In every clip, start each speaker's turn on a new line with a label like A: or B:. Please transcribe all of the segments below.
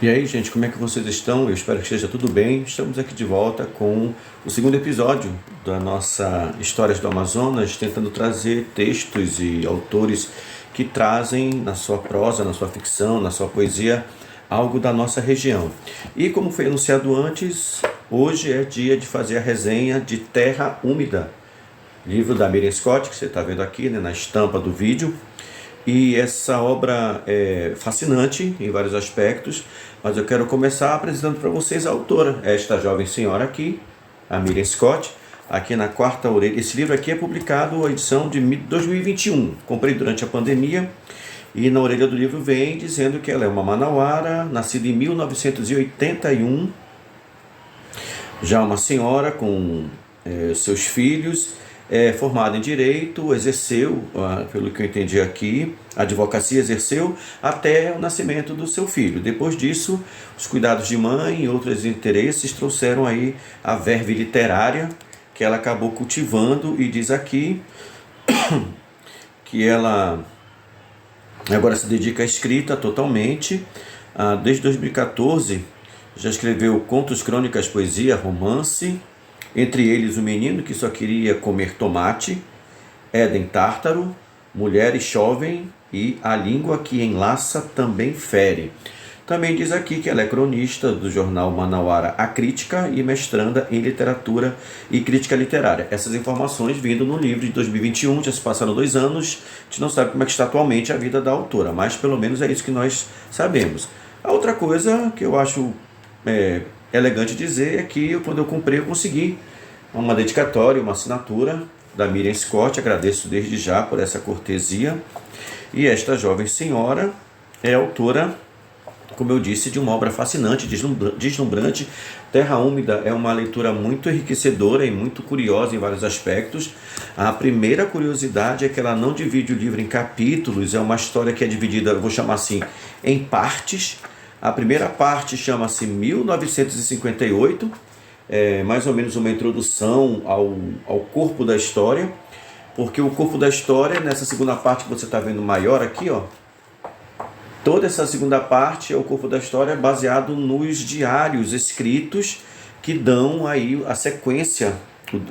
A: E aí, gente, como é que vocês estão? Eu espero que esteja tudo bem. Estamos aqui de volta com o segundo episódio da nossa Histórias do Amazonas, tentando trazer textos e autores que trazem na sua prosa, na sua ficção, na sua poesia, algo da nossa região. E como foi anunciado antes, hoje é dia de fazer a resenha de Terra Úmida, livro da Miriam Scott, que você está vendo aqui, né, na estampa do vídeo. E essa obra é fascinante em vários aspectos, mas eu quero começar apresentando para vocês a autora, esta jovem senhora aqui, a Miriam Scott, aqui na Quarta Orelha. Esse livro aqui é publicado, a edição de 2021, comprei durante a pandemia, e na orelha do livro vem dizendo que ela é uma manauara, nascida em 1981, já uma senhora com seus filhos, formada em Direito, exerceu, pelo que eu entendi aqui, a advocacia exerceu até o nascimento do seu filho. Depois disso, os cuidados de mãe e outros interesses trouxeram aí a verve literária que ela acabou cultivando, e diz aqui que ela agora se dedica à escrita totalmente. Desde 2014 já escreveu contos, crônicas, poesia, romance, entre eles O Menino que Só Queria Comer Tomate, Éden Tártaro, Mulher e Jovem e A Língua que Enlaça Também Fere. Também diz aqui que ela é cronista do jornal manauara A Crítica e mestranda em literatura e crítica literária. Essas informações vindo no livro de 2021, já se passaram 2 anos, a gente não sabe como é que está atualmente a vida da autora, mas pelo menos é isso que nós sabemos. A outra coisa que eu acho elegante dizer é que quando eu comprei, eu consegui uma dedicatória, uma assinatura da Miriam Scott. Agradeço desde já por essa cortesia. E esta jovem senhora é autora, como eu disse, de uma obra fascinante, deslumbrante. Terra Úmida é uma leitura muito enriquecedora e muito curiosa em vários aspectos. A primeira curiosidade é que ela não divide o livro em capítulos, é uma história que é dividida, eu vou chamar assim, em partes. A primeira parte chama-se 1958, mais ou menos uma introdução ao corpo da história, porque o corpo da história, nessa segunda parte que você está vendo maior aqui, ó, toda essa segunda parte é o corpo da história baseado nos diários escritos que dão aí a sequência,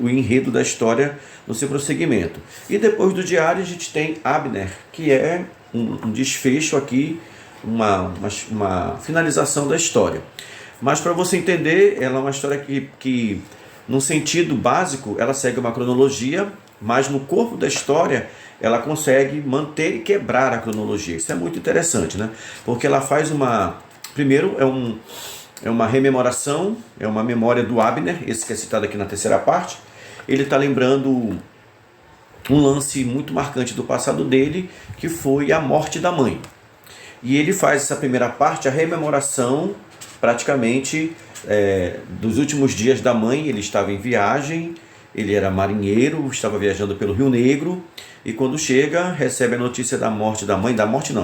A: o enredo da história no seu prosseguimento. E depois do diário a gente tem Abner, que é um desfecho aqui, uma finalização da história. Mas para você entender, ela é uma história que no sentido básico, ela segue uma cronologia, mas no corpo da história ela consegue manter e quebrar a cronologia. Isso é muito interessante, né? Porque ela faz primeiro é uma rememoração, é uma memória do Abner, esse que é citado aqui na terceira parte. Ele está lembrando um lance muito marcante do passado dele, que foi a morte da mãe. E ele faz essa primeira parte, a rememoração praticamente dos últimos dias da mãe. Ele estava em viagem, ele era marinheiro, estava viajando pelo Rio Negro, e quando chega, recebe a notícia da morte da mãe,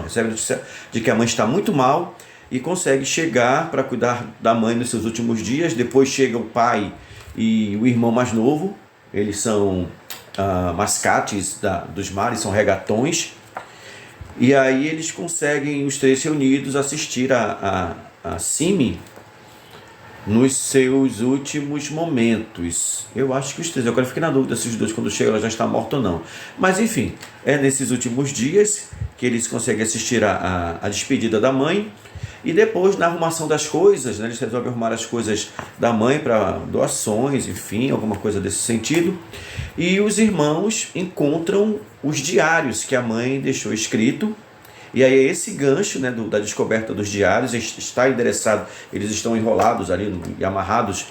A: recebe a notícia de que a mãe está muito mal, e consegue chegar para cuidar da mãe nos seus últimos dias. Depois chega o pai e o irmão mais novo, eles são mascates dos mares, são regatões. E aí eles conseguem, os três reunidos, assistir a Simi nos seus últimos momentos. Eu acho que os três, agora fiquei na dúvida se os dois, quando chegam, ela já está morta ou não. Mas enfim, é nesses últimos dias que eles conseguem assistir a despedida da mãe. E depois, na arrumação das coisas, né, eles resolvem arrumar as coisas da mãe para doações, enfim, alguma coisa desse sentido. E os irmãos encontram os diários que a mãe deixou escrito. E aí esse gancho, né, da descoberta dos diários está endereçado, eles estão enrolados ali e amarrados,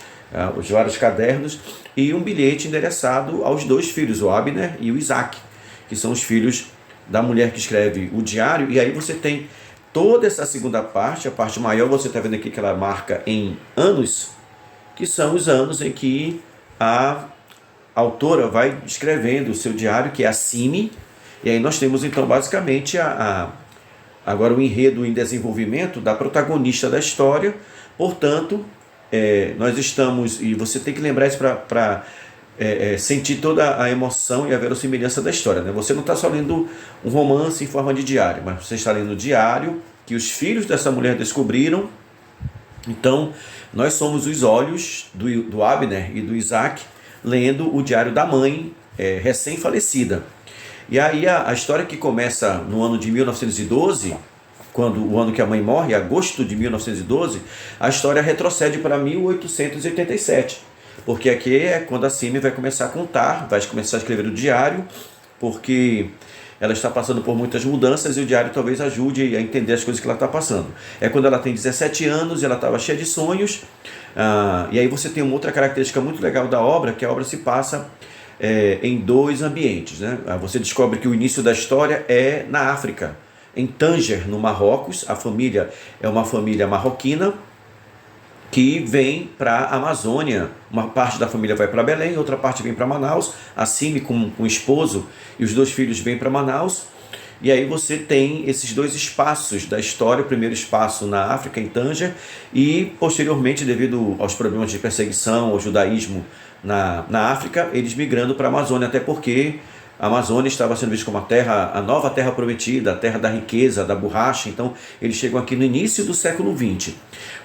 A: os vários cadernos, e um bilhete endereçado aos 2 filhos, o Abner e o Isaac, que são os filhos da mulher que escreve o diário. E aí você tem toda essa segunda parte, a parte maior, você está vendo aqui que ela marca em anos, que são os anos em que a autora vai escrevendo o seu diário, que é a Simi. E aí nós temos então basicamente agora o enredo em desenvolvimento da protagonista da história. Portanto, nós estamos, e você tem que lembrar isso para sentir toda a emoção e a verossimilhança da história, né? Você não está só lendo um romance em forma de diário, mas você está lendo o diário que os filhos dessa mulher descobriram Então, nós somos os olhos do Abner e do Isaac lendo o diário da mãe, recém-falecida. E aí a história que começa no ano de 1912, quando o ano que a mãe morre, agosto de 1912, a história retrocede para 1887. Porque aqui é quando a Simi vai começar a contar, vai começar a escrever o diário, porque ela está passando por muitas mudanças e o diário talvez ajude a entender as coisas que ela está passando. É quando ela tem 17 anos e ela estava cheia de sonhos. E aí você tem uma outra característica muito legal da obra, que a obra se passa em dois ambientes, né? Você descobre que o início da história é na África, em Tanger, no Marrocos. A família é uma família marroquina que vem para a Amazônia. Uma parte da família vai para Belém, outra parte vem para Manaus. A Simi com o esposo e os 2 filhos vêm para Manaus. E aí você tem esses 2 espaços da história, o primeiro espaço na África, em Tanger, e posteriormente, devido aos problemas de perseguição ao judaísmo na África, eles migrando para a Amazônia, até porque a Amazônia estava sendo vista como a nova terra prometida, a terra da riqueza, da borracha. Então eles chegam aqui no início do século XX.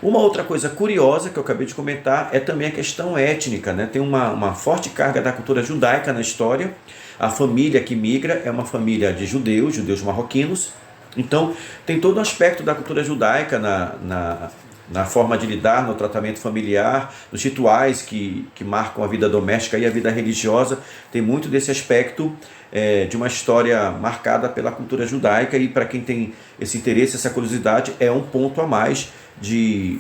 A: Uma outra coisa curiosa que eu acabei de comentar é também a questão étnica, né? Tem uma forte carga da cultura judaica na história. A família que migra é uma família de judeus marroquinos. Então tem todo um aspecto da cultura judaica na forma de lidar, no tratamento familiar, nos rituais que marcam a vida doméstica e a vida religiosa. Tem muito desse aspecto de uma história marcada pela cultura judaica, e para quem tem esse interesse, essa curiosidade, é um ponto a mais de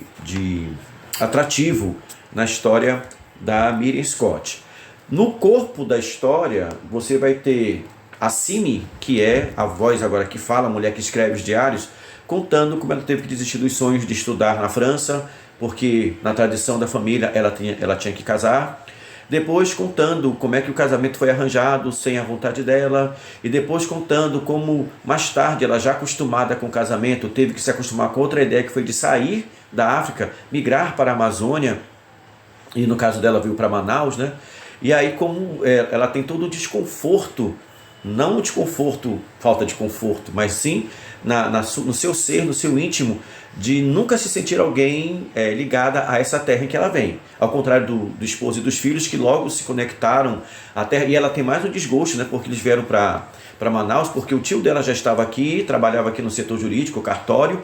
A: atrativo na história da Miriam Scott. No corpo da história, você vai ter a Simi, que é a voz agora que fala, a mulher que escreve os diários, contando como ela teve que desistir dos sonhos de estudar na França, porque na tradição da família ela tinha que casar. Depois contando como é que o casamento foi arranjado sem a vontade dela, e depois contando como mais tarde ela, já acostumada com o casamento, teve que se acostumar com outra ideia, que foi de sair da África, migrar para a Amazônia, e no caso dela veio para Manaus, né? E aí como ela tem todo o desconforto, não o desconforto, falta de conforto, mas sim no seu ser, no seu íntimo, de nunca se sentir alguém ligada a essa terra em que ela vem. Ao contrário do esposo e dos filhos, que logo se conectaram à terra. E ela tem mais um desgosto, né, porque eles vieram para Manaus, porque o tio dela já estava aqui, trabalhava aqui no setor jurídico, cartório,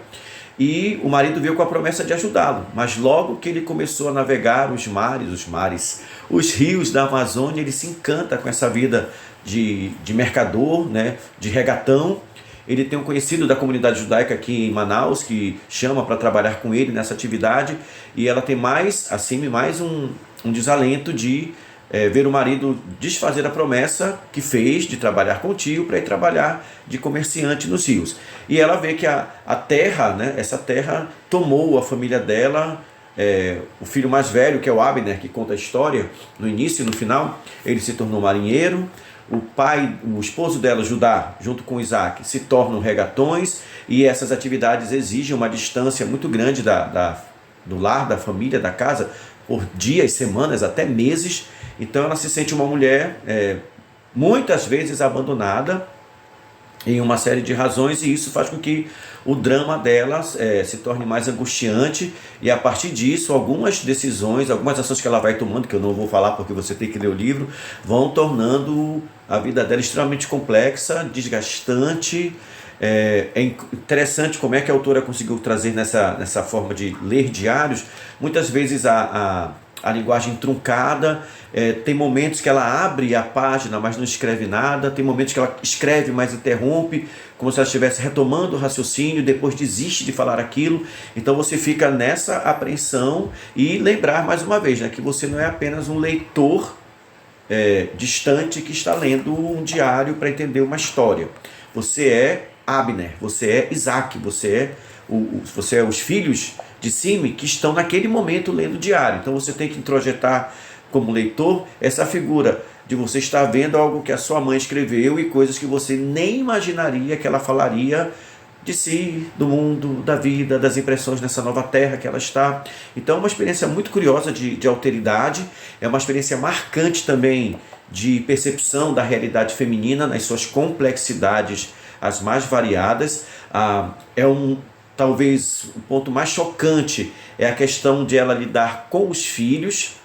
A: e o marido veio com a promessa de ajudá-lo. Mas logo que ele começou a navegar os rios da Amazônia, ele se encanta com essa vida de mercador, né, de regatão. Ele tem um conhecido da comunidade judaica aqui em Manaus que chama para trabalhar com ele nessa atividade, e ela tem mais um desalento de ver o marido desfazer a promessa que fez de trabalhar com o tio para ir trabalhar de comerciante nos rios. E ela vê que a terra, né, essa terra tomou a família dela. O filho mais velho, que é o Abner, que conta a história no início e no final, ele se tornou marinheiro. O esposo dela, Judá, junto com Isaac, se tornam regatões, e essas atividades exigem uma distância muito grande do lar, da família, da casa, por dias, semanas, até meses. Então ela se sente uma mulher muitas vezes abandonada em uma série de razões, e isso faz com que o drama delas se torne mais angustiante, e a partir disso algumas decisões, algumas ações que ela vai tomando, que eu não vou falar porque você tem que ler o livro, vão tornando a vida dela extremamente complexa, desgastante. É interessante como é que a autora conseguiu trazer nessa forma de ler diários, muitas vezes a linguagem truncada. Tem momentos que ela abre a página, mas não escreve nada. Tem momentos que ela escreve, mas interrompe, como se ela estivesse retomando o raciocínio, depois desiste de falar aquilo. Então você fica nessa apreensão, e lembrar mais uma vez, né, que você não é apenas um leitor distante que está lendo um diário para entender uma história. Você é Abner, você é Isaac, você é os filhos de Simi que estão naquele momento lendo o diário. Então você tem que introjetar como leitor essa figura de você estar vendo algo que a sua mãe escreveu, e coisas que você nem imaginaria que ela falaria de si, do mundo, da vida, das impressões nessa nova terra que ela está. Então é uma experiência muito curiosa de alteridade, é uma experiência marcante também de percepção da realidade feminina nas suas complexidades as mais variadas. É um talvez o ponto mais chocante é a questão de ela lidar com os filhos,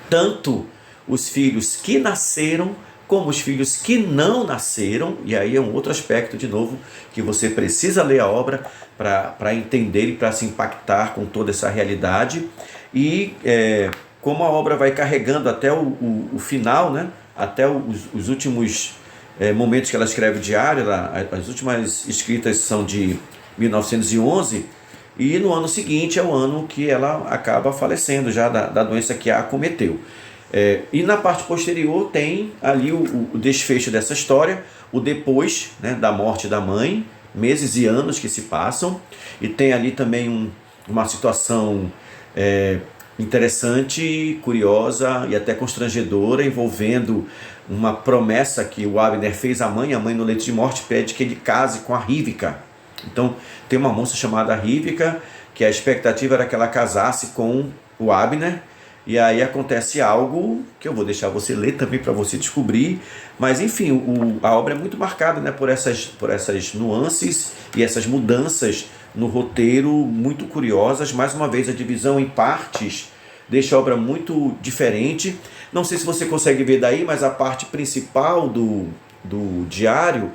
A: tanto os filhos que nasceram como os filhos que não nasceram, e aí é um outro aspecto, de novo, que você precisa ler a obra para entender e para se impactar com toda essa realidade, e como a obra vai carregando até o final, né? Até os últimos momentos que ela escreve o diário, as últimas escritas são de 1911, e no ano seguinte é o ano que ela acaba falecendo já da doença que a acometeu. E na parte posterior tem ali o desfecho dessa história, o depois, né, da morte da mãe, meses e anos que se passam, e tem ali também uma situação interessante, curiosa e até constrangedora, envolvendo uma promessa que o Abner fez à mãe. A mãe, no leito de morte, pede que ele case com a Rívica. Então tem uma moça chamada Rívica, que a expectativa era que ela casasse com o Abner, e aí acontece algo que eu vou deixar você ler também para você descobrir, mas enfim, a obra é muito marcada, né, por essas nuances e essas mudanças no roteiro muito curiosas. Mais uma vez, a divisão em partes deixa a obra muito diferente. Não sei se você consegue ver daí, mas a parte principal do diário,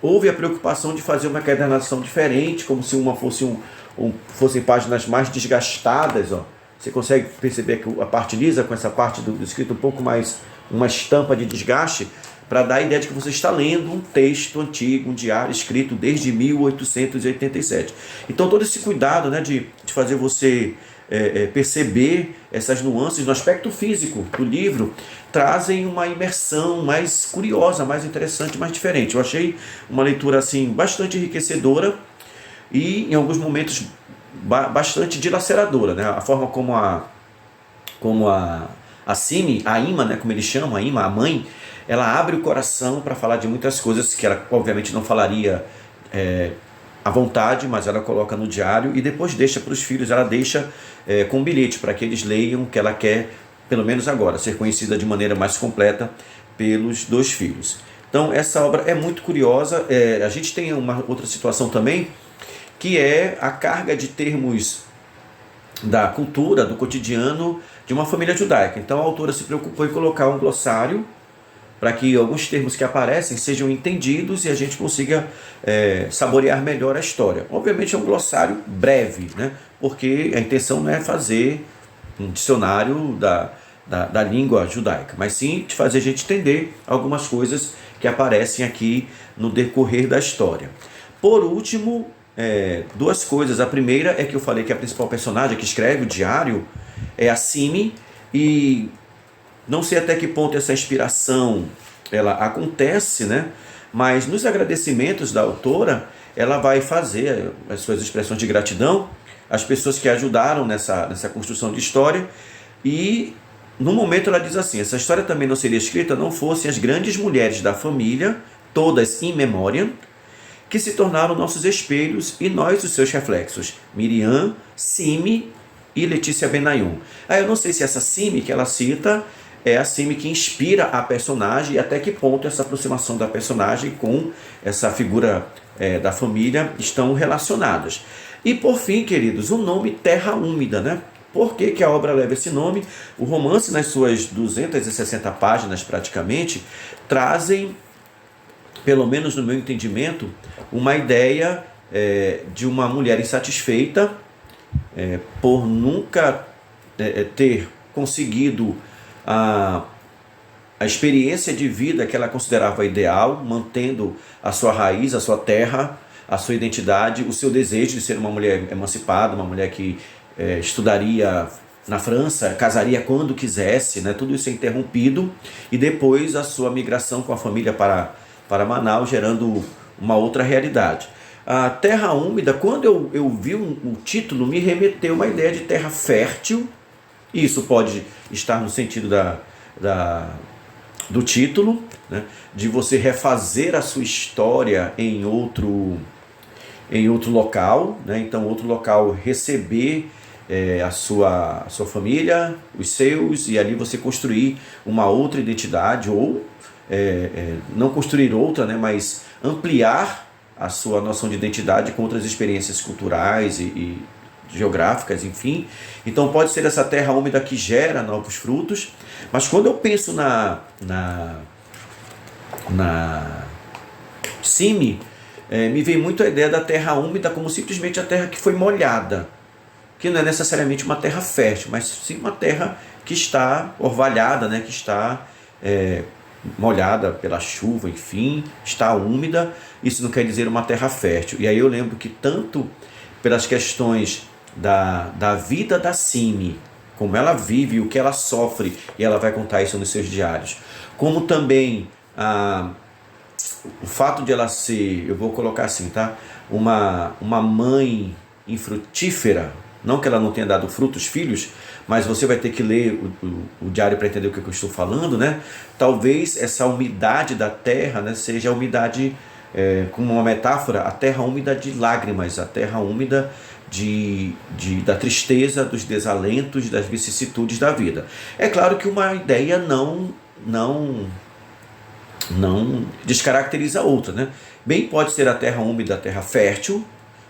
A: houve a preocupação de fazer uma encadernação diferente, como se uma fossem páginas mais desgastadas, ó. Você consegue perceber que a parte lisa, com essa parte do escrito um pouco mais, uma estampa de desgaste, para dar a ideia de que você está lendo um texto antigo, um diário escrito desde 1887. Então todo esse cuidado, né, de fazer você perceber essas nuances no aspecto físico do livro, trazem uma imersão mais curiosa, mais interessante, mais diferente. Eu achei uma leitura assim bastante enriquecedora e em alguns momentos bastante dilaceradora, né? A forma como a Cime, a Ima, né, como eles chamam, a Ima, a mãe, ela abre o coração para falar de muitas coisas que ela obviamente não falaria à vontade, mas ela coloca no diário e depois deixa para os filhos. Ela deixa com um bilhete para que eles leiam, que ela quer, pelo menos agora, ser conhecida de maneira mais completa pelos dois filhos. Então essa obra é muito curiosa. A gente tem uma outra situação também, que é a carga de termos da cultura, do cotidiano de uma família judaica. Então a autora se preocupou em colocar um glossário para que alguns termos que aparecem sejam entendidos e a gente consiga saborear melhor a história. Obviamente é um glossário breve, né? Porque a intenção não é fazer um dicionário da língua judaica, mas sim de fazer a gente entender algumas coisas que aparecem aqui no decorrer da história. Por último, duas coisas. A primeira é que eu falei que a principal personagem que escreve o diário é a Cime, e não sei até que ponto essa inspiração ela acontece, né? Mas nos agradecimentos da autora, ela vai fazer as suas expressões de gratidão às pessoas que ajudaram nessa construção de história, e no momento ela diz assim: essa história também não seria escrita não fossem as grandes mulheres da família, todas in memoriam, que se tornaram nossos espelhos e nós os seus reflexos, Miriam, Cime e Letícia Benayoun. Eu não sei se essa Cime que ela cita é a Cime que inspira a personagem, e até que ponto essa aproximação da personagem com essa figura da família estão relacionadas. E por fim, queridos, o nome Terra Úmida, né? Por que a obra leva esse nome? O romance, nas suas 260 páginas praticamente, trazem, pelo menos no meu entendimento, uma ideia de uma mulher insatisfeita por nunca ter conseguido a experiência de vida que ela considerava ideal, mantendo a sua raiz, a sua terra, a sua identidade, o seu desejo de ser uma mulher emancipada, uma mulher que estudaria na França, casaria quando quisesse, né? Tudo isso é interrompido, e depois a sua migração com a família para Manaus, gerando uma outra realidade. A Terra Úmida, quando eu vi o título, me remeteu uma ideia de terra fértil. Isso pode estar no sentido do título, né? De você refazer a sua história em outro local, né? Então outro local receber a sua família, os seus, e ali você construir uma outra identidade, ou não construir outra, né? Mas ampliar a sua noção de identidade com outras experiências culturais e geográficas, enfim. Então pode ser essa terra úmida que gera novos frutos, mas quando eu penso na CIMI, me vem muito a ideia da terra úmida como simplesmente a terra que foi molhada, que não é necessariamente uma terra fértil, mas sim uma terra que está orvalhada, né, que está molhada pela chuva, enfim, está úmida. Isso não quer dizer uma terra fértil. E aí eu lembro que tanto pelas questões da vida da CIMI, como ela vive, o que ela sofre, e ela vai contar isso nos seus diários, como também o fato de ela ser, eu vou colocar assim, tá? Uma mãe infrutífera, não que ela não tenha dado frutos, filhos, mas você vai ter que ler o diário para entender o que eu estou falando, né? Talvez essa umidade da terra, né, seja a umidade, como uma metáfora, a terra úmida de lágrimas, a terra úmida da tristeza, dos desalentos, das vicissitudes da vida. É claro que uma ideia não descaracteriza a outra, né? Bem pode ser a terra úmida, a terra fértil,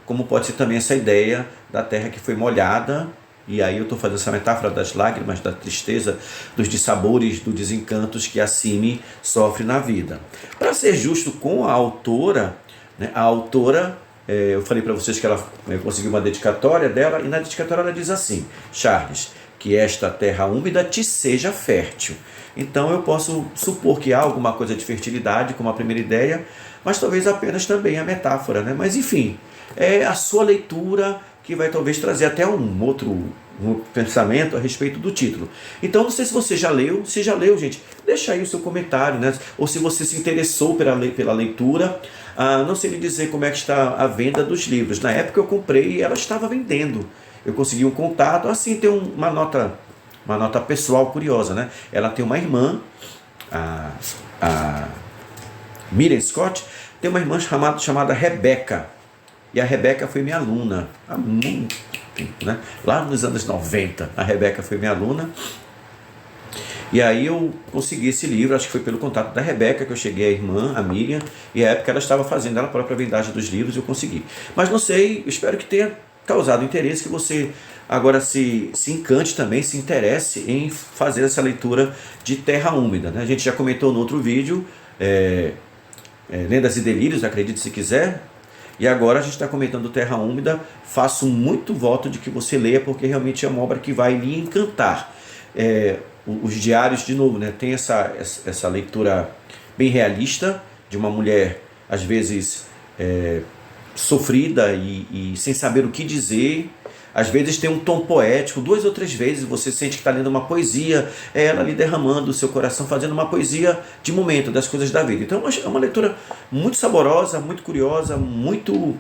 A: como pode ser também essa ideia da terra que foi molhada, e aí eu estou fazendo essa metáfora das lágrimas, da tristeza, dos dissabores, dos desencantos que a CIMI sofre na vida. Para ser justo com a autora, né, eu falei para vocês que ela conseguiu uma dedicatória dela, e na dedicatória ela diz assim: Charles, que esta terra úmida te seja fértil. Então eu posso supor que há alguma coisa de fertilidade como a primeira ideia, mas talvez apenas também a metáfora, né? Mas enfim, é a sua leitura que vai talvez trazer até um outro pensamento a respeito do título. Então não sei se você já leu, gente, deixa aí o seu comentário, né? Ou se você se interessou pela leitura. Não sei lhe dizer como é que está a venda dos livros. Na época eu comprei e ela estava vendendo. Eu consegui um contato, assim, tem uma nota pessoal curiosa, né? Ela tem uma irmã, a Miriam Scott, tem uma irmã chamada Rebeca. E a Rebeca foi minha aluna há muito tempo, né? Lá nos anos 90, a Rebeca foi minha aluna. E aí eu consegui esse livro, acho que foi pelo contato da Rebeca que eu cheguei à irmã, a Miriam, e à época ela estava fazendo a própria vendagem dos livros e eu consegui. Mas não sei, espero que tenha causado interesse, que você agora se encante também, se interesse em fazer essa leitura de Terra Úmida, né? A gente já comentou no outro vídeo, Lendas e Delírios, acredite se quiser, e agora a gente está comentando Terra Úmida. Faço muito voto de que você leia, porque realmente é uma obra que vai lhe encantar. Os diários, de novo, né, tem essa leitura bem realista, de uma mulher, às vezes, sofrida e sem saber o que dizer. Às vezes tem um tom poético, 2 ou 3 vezes você sente que está lendo uma poesia, ela ali derramando o seu coração, fazendo uma poesia de momento, das coisas da vida. Então é uma leitura muito saborosa, muito curiosa, muito,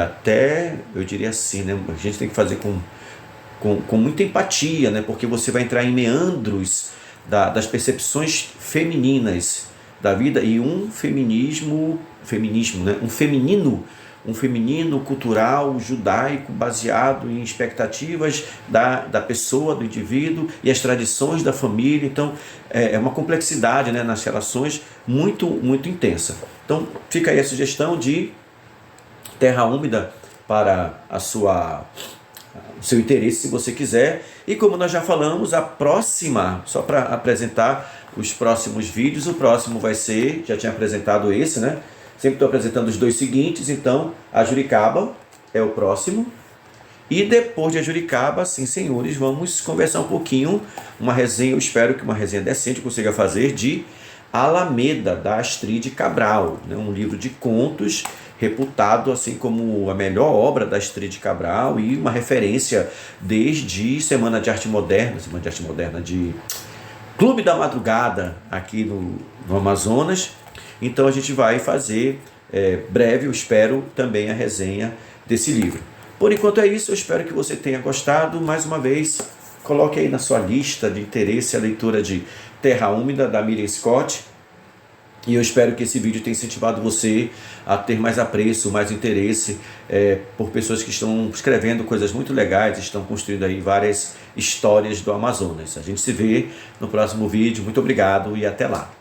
A: até, eu diria assim, né, a gente tem que fazer com muita empatia, né, porque você vai entrar em meandros das percepções femininas da vida e um feminismo, né, um feminino cultural judaico baseado em expectativas da pessoa, do indivíduo e as tradições da família. Então é uma complexidade, né, nas relações muito, muito intensa. Então fica aí a sugestão de Terra Úmida para o seu interesse, se você quiser. E como nós já falamos, a próxima, só para apresentar os próximos vídeos, o próximo vai ser, já tinha apresentado esse, né? Sempre estou apresentando os 2 seguintes, então a Juricaba é o próximo. E depois de a Juricaba, sim senhores, vamos conversar um pouquinho, uma resenha, eu espero que uma resenha decente eu consiga fazer, de Alameda, da Astrid Cabral, né? Um livro de contos reputado assim como a melhor obra da Astrid Cabral e uma referência desde Semana de Arte Moderna, de Clube da Madrugada aqui no Amazonas. Então a gente vai fazer breve, eu espero, também a resenha desse livro. Por enquanto é isso, eu espero que você tenha gostado. Mais uma vez, coloque aí na sua lista de interesse a leitura de Terra Úmida, da Miriam Scott. E eu espero que esse vídeo tenha incentivado você a ter mais apreço, mais interesse por pessoas que estão escrevendo coisas muito legais, estão construindo aí várias histórias do Amazonas. A gente se vê no próximo vídeo. Muito obrigado e até lá.